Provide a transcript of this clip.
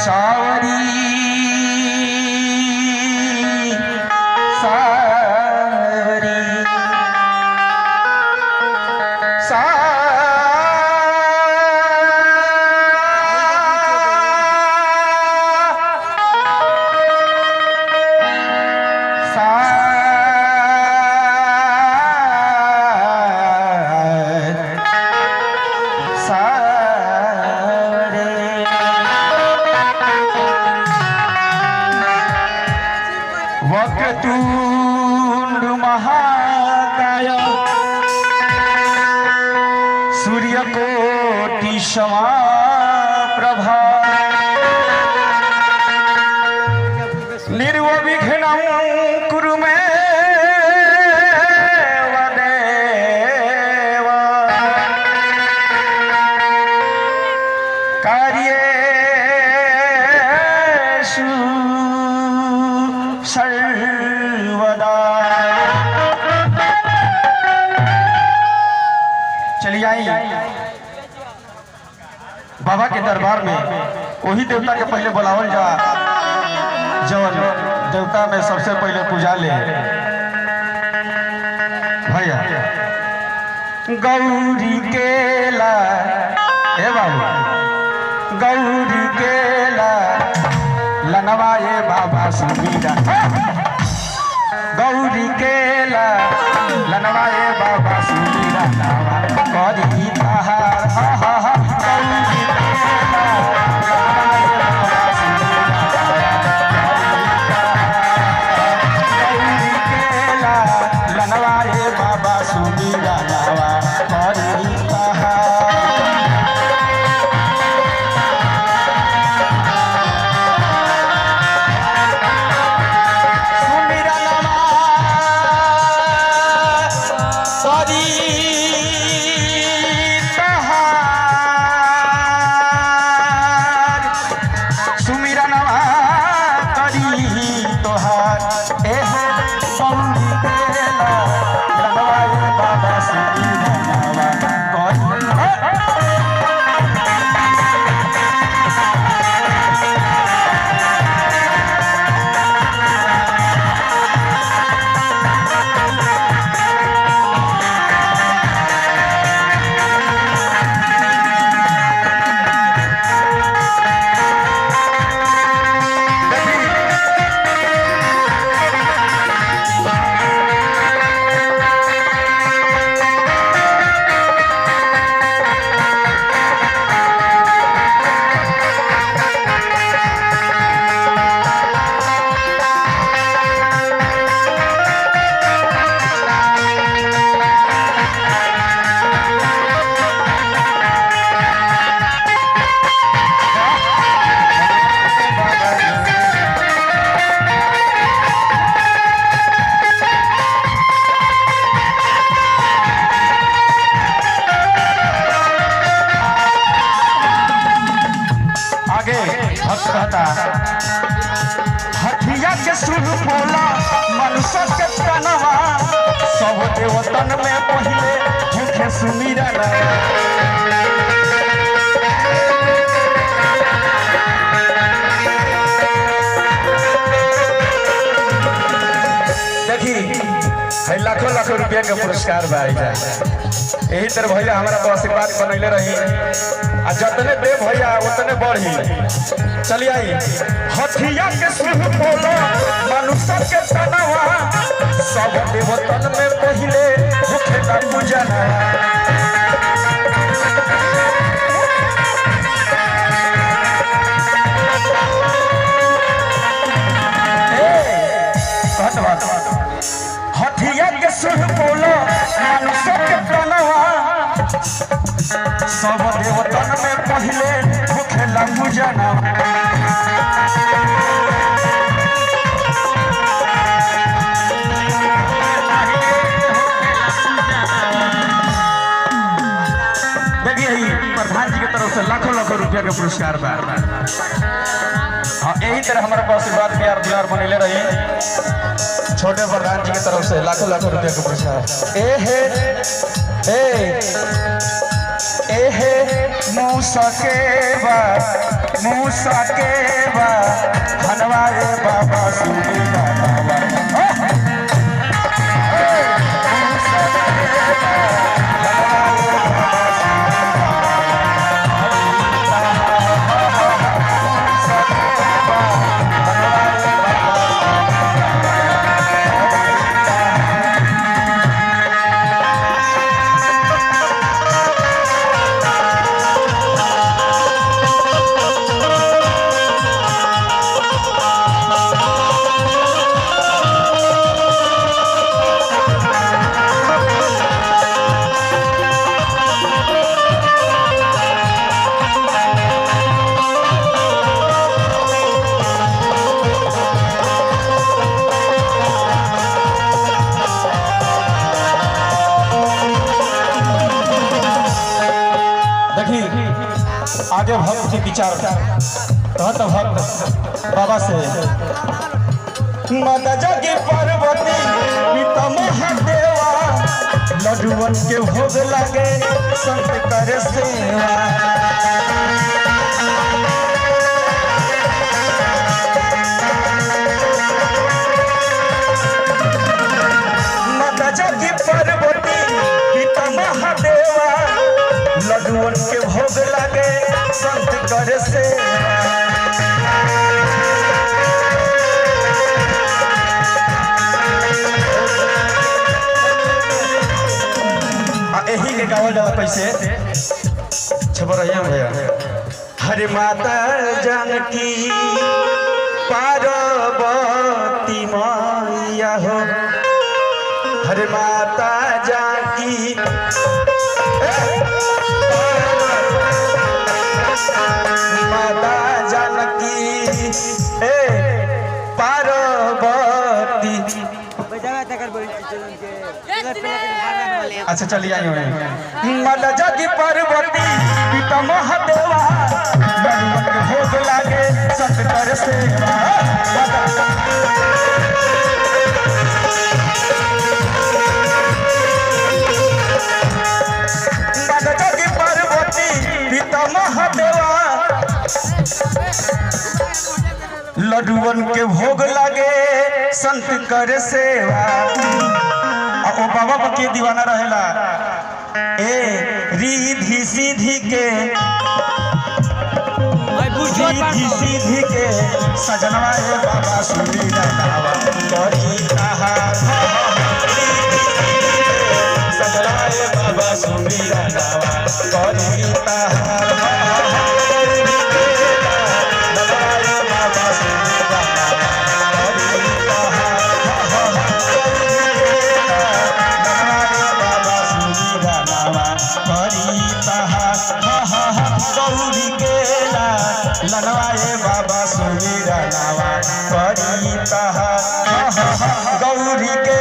सावरी वक्रतुंड महाकाय सूर्यकोटि समाप्रभा निर्विघ्नं कुरु मे देव कार्येषु सर्वदा। चलिए आई बाबा के दरबार में वही देवता के पहले बुलावल जा जवन देवता में सबसे पहले पूजा ले भैया गौरी केला हे बाबू गौरी केला लनवाए बाबा सुमीरा गौरी केला लनवाए बाबा सुमीरा करी तहार गौरी केला लनवाए बाबा सुमीरा करी हथिया के सुर बोला मनुष्य के तनवा सब देवतन में पहले भूखे सुमीरा देखी लाखों लाखों रुपया के पुरस्कार भाई यही तरह भैया हमारा तो आशीर्वाद बनैले रही आ जतने दे भैया उतने बढ़ी। चलिए आई हथिया के सुर बोलो मनुष्य के तनवा सब देवतन में पहले भूखे का पूजन हथिया के सुर बोलो मनुष्य के तनवा सब देवतन में पहले भूखे का पूजन प्रधान जी की तरफ से लाखों लाखों रुपया के पुरस्कार बार बार। हाँ यही तरह हमारे पास आशीर्वाद प्यार दुलार बनेले रही छोटे प्रधान जी की तरफ से लाखों लाखों रुपया के पुरस्कार। एहे मूसा के बा हनवाए बाबा सुनी आगे भक्त के विचार कहत भक्त बाबा से माता जगी पार्वती पिता महादेवा लड्डुअन के भोग लागे संत करे सेवा माता जगी पार्वती पिता महादेवा लड्डुअन के भोग लागे संत करे से यही के गावल जाला कैसे छबरैया भैया हरे माता जानकी पार्वती मैया हो हरे माता जानकी माता जानकी पार्वती अच्छा चलिए आई माता जगी पार्वती पिता महादेवा भोग लागे संत कर सेवा माता जगी पार्वती पिता महादेवा लड्डुअन के भोग लागे संत कर सेवा ओ बाबा के दीवाना रहेला ए रिधि सीधी के सजनवा ए बाबा सुनी नावा करी कहा सजनवा ए बाबा सुनी नावा करी कहा लनवाए बाबा सुमीरा नावा करी तहा गौरी के